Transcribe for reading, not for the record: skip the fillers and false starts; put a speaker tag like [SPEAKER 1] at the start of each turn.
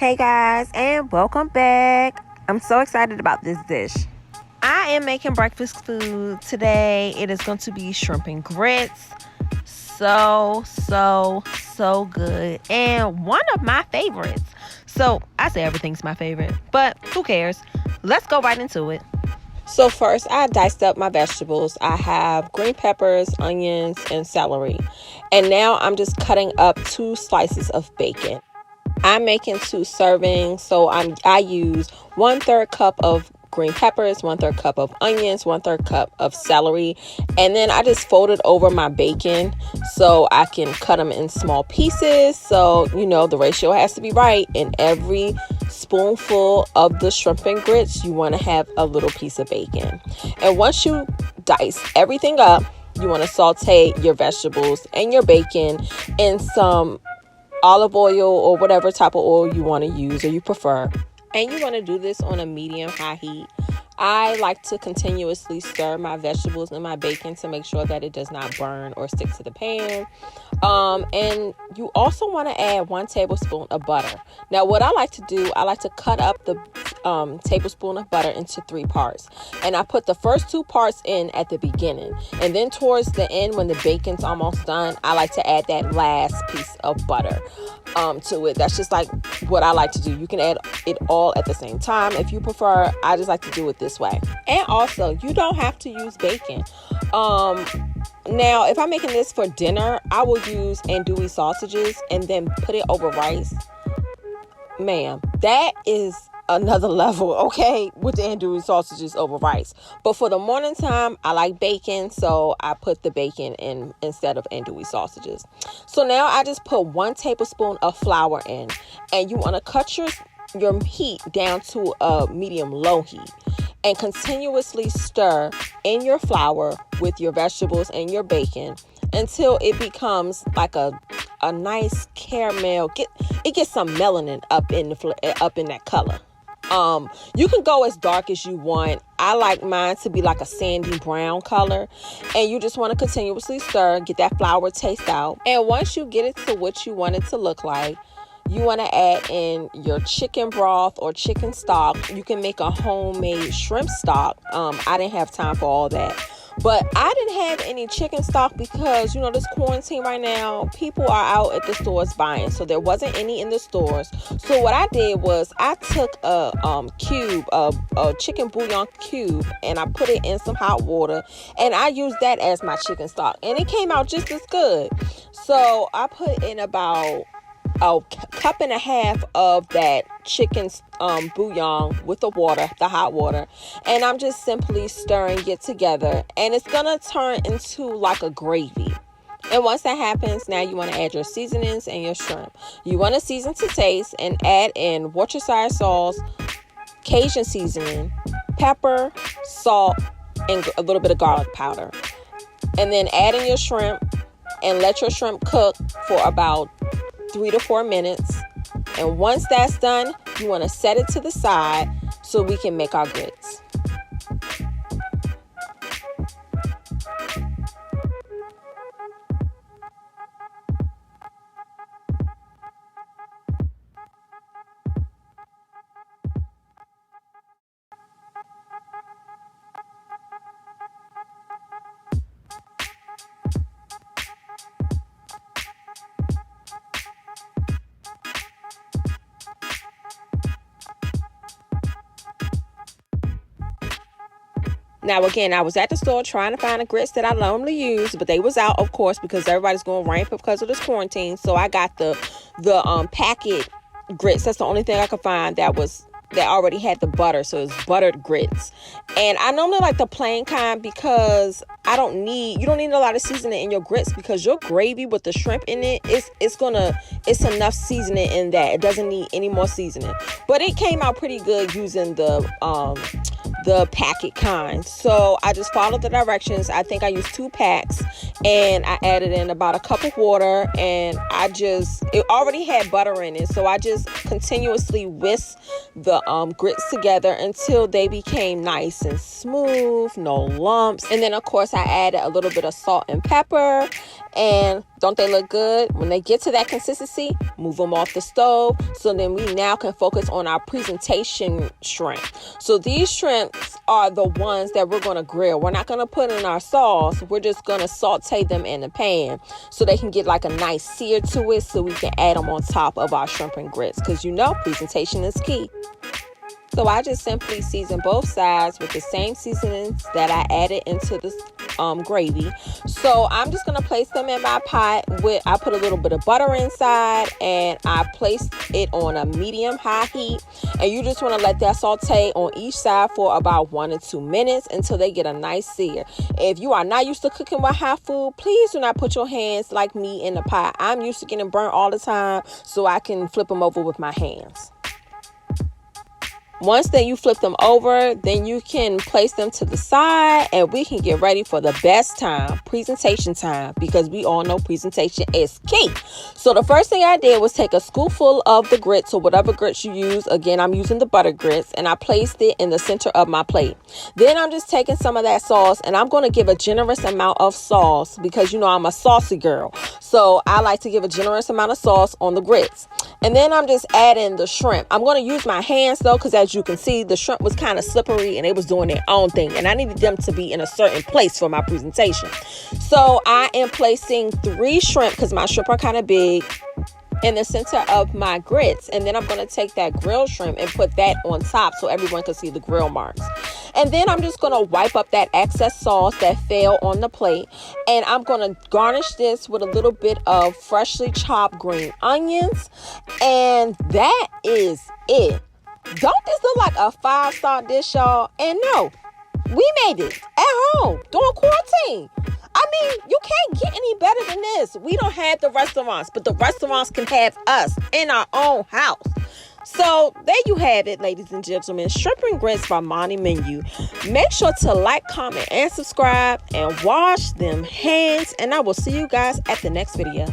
[SPEAKER 1] Hey guys, and welcome back. I'm so excited about this dish. I am making breakfast food today. It is going to be shrimp and grits. So good. And one of my favorites. So I say everything's my favorite, but who cares? Let's go right into it. So first, I diced up my vegetables. I have green peppers, onions, and celery. And now I'm just cutting up 2 slices of bacon. I'm making 2 servings, so I use 1/3 cup of green peppers, 1/3 cup of onions, 1/3 cup of celery, and then I just folded over my bacon so I can cut them in small pieces. So the ratio has to be right. In every spoonful of the shrimp and grits, you want to have a little piece of bacon. And once you dice everything up, you want to saute your vegetables and your bacon in some olive oil or whatever type of oil you want to use or you prefer. And you want to do this on a medium-high heat. I like to continuously stir my vegetables and my bacon to make sure that it does not burn or stick to the pan. And you also want to add 1 tablespoon of butter. Now, what I like to do, I like to cut up the tablespoon of butter into 3 parts. And I put the first 2 parts in at the beginning. And then towards the end, when the bacon's almost done, I like to add that last piece of butter to it. That's just like what I like to do. You can add it all at the same time if you prefer. I just like to do it this way. And also, you don't have to use bacon. Now, if I'm making this for dinner, I will use andouille sausages and then put it over rice. Ma'am, that is another level, okay, with the andouille sausages over rice. But for the morning time, I like bacon, so I put the bacon in instead of andouille sausages. So now I just put 1 tablespoon of flour in, and you want to cut your heat down to a medium-low heat and continuously stir in your flour with your vegetables and your bacon until it becomes like a nice caramel. It gets some melanin up in that color. You can go as dark as you want. I like mine to be like a sandy brown color, and you just want to continuously stir, get that flour taste out. And once you get it to what you want it to look like, you want to add in your chicken broth or chicken stock. You can make a homemade shrimp stock. I didn't have time for all that. But I didn't have any chicken stock because, this quarantine right now, people are out at the stores buying. So there wasn't any in the stores. So what I did was I took a chicken bouillon cube, and I put it in some hot water. And I used that as my chicken stock. And it came out just as good. So I put in about a cup and a half of that chicken bouillon with the hot water, and I'm just simply stirring it together, and it's gonna turn into like a gravy. And once that happens, now you want to add your seasonings and your shrimp. You want to season to taste and add in Worcestershire sauce, Cajun seasoning, pepper, salt, and a little bit of garlic powder. And then add in your shrimp and let your shrimp cook for about 3 to 4 minutes. And once that's done, you want to set it to the side so we can make our grits. Now, again, I was at the store trying to find the grits that I normally use, but they was out, of course, because everybody's going ramp because of this quarantine. So I got the packet grits. That's the only thing I could find that already had the butter. So it's buttered grits. And I normally like the plain kind because you don't need a lot of seasoning in your grits, because your gravy with the shrimp in it, it's enough seasoning in that. It doesn't need any more seasoning. But it came out pretty good using the packet kind. So I just followed the directions. I think I used 2 packs, and I added in about a cup of water, and it already had butter in it. So I just continuously whisked the grits together until they became nice and smooth, no lumps. And then of course I added a little bit of salt and pepper, And don't they look good? When they get to that consistency, move them off the stove. So then we now can focus on our presentation shrimp. So these shrimps are the ones that we're going to grill. We're not going to put in our sauce. We're just going to saute them in the pan so they can get like a nice sear to it, so we can add them on top of our shrimp and grits, because presentation is key. So I just simply season both sides with the same seasonings that I added into the gravy. So I'm just going to place them in my pot. I put a little bit of butter inside, and I placed it on a medium-high heat. And you just want to let that saute on each side for about 1 to 2 minutes until they get a nice sear. If you are not used to cooking with hot food, please do not put your hands like me in the pot. I'm used to getting burnt all the time, so I can flip them over with my hands. Once that you flip them over, then you can place them to the side, and we can get ready for the best time, presentation time, because we all know presentation is key. So the first thing I did was take a scoopful of the grits, or whatever grits you use. Again, I'm using the butter grits, and I placed it in the center of my plate. Then I'm just taking some of that sauce, and I'm going to give a generous amount of sauce because I'm a saucy girl. So I like to give a generous amount of sauce on the grits. And then I'm just adding the shrimp. I'm going to use my hands though, because as you can see, the shrimp was kind of slippery and they was doing their own thing, and I needed them to be in a certain place for my presentation. So I am placing 3 shrimp, because my shrimp are kind of big, in the center of my grits. And then I'm going to take that grilled shrimp and put that on top so everyone can see the grill marks. And then I'm just going to wipe up that excess sauce that fell on the plate, and I'm going to garnish this with a little bit of freshly chopped green onions, and that is it. Don't this look like a 5-star dish, y'all? And no, we made it at home during quarantine. I mean, you can't get any better than this. We don't have the restaurants, but the restaurants can have us in our own house. So there you have it, ladies and gentlemen. Shrimp and grits by Moni Menu. Make sure to like, comment, and subscribe, and wash them hands. And I will see you guys at the next video.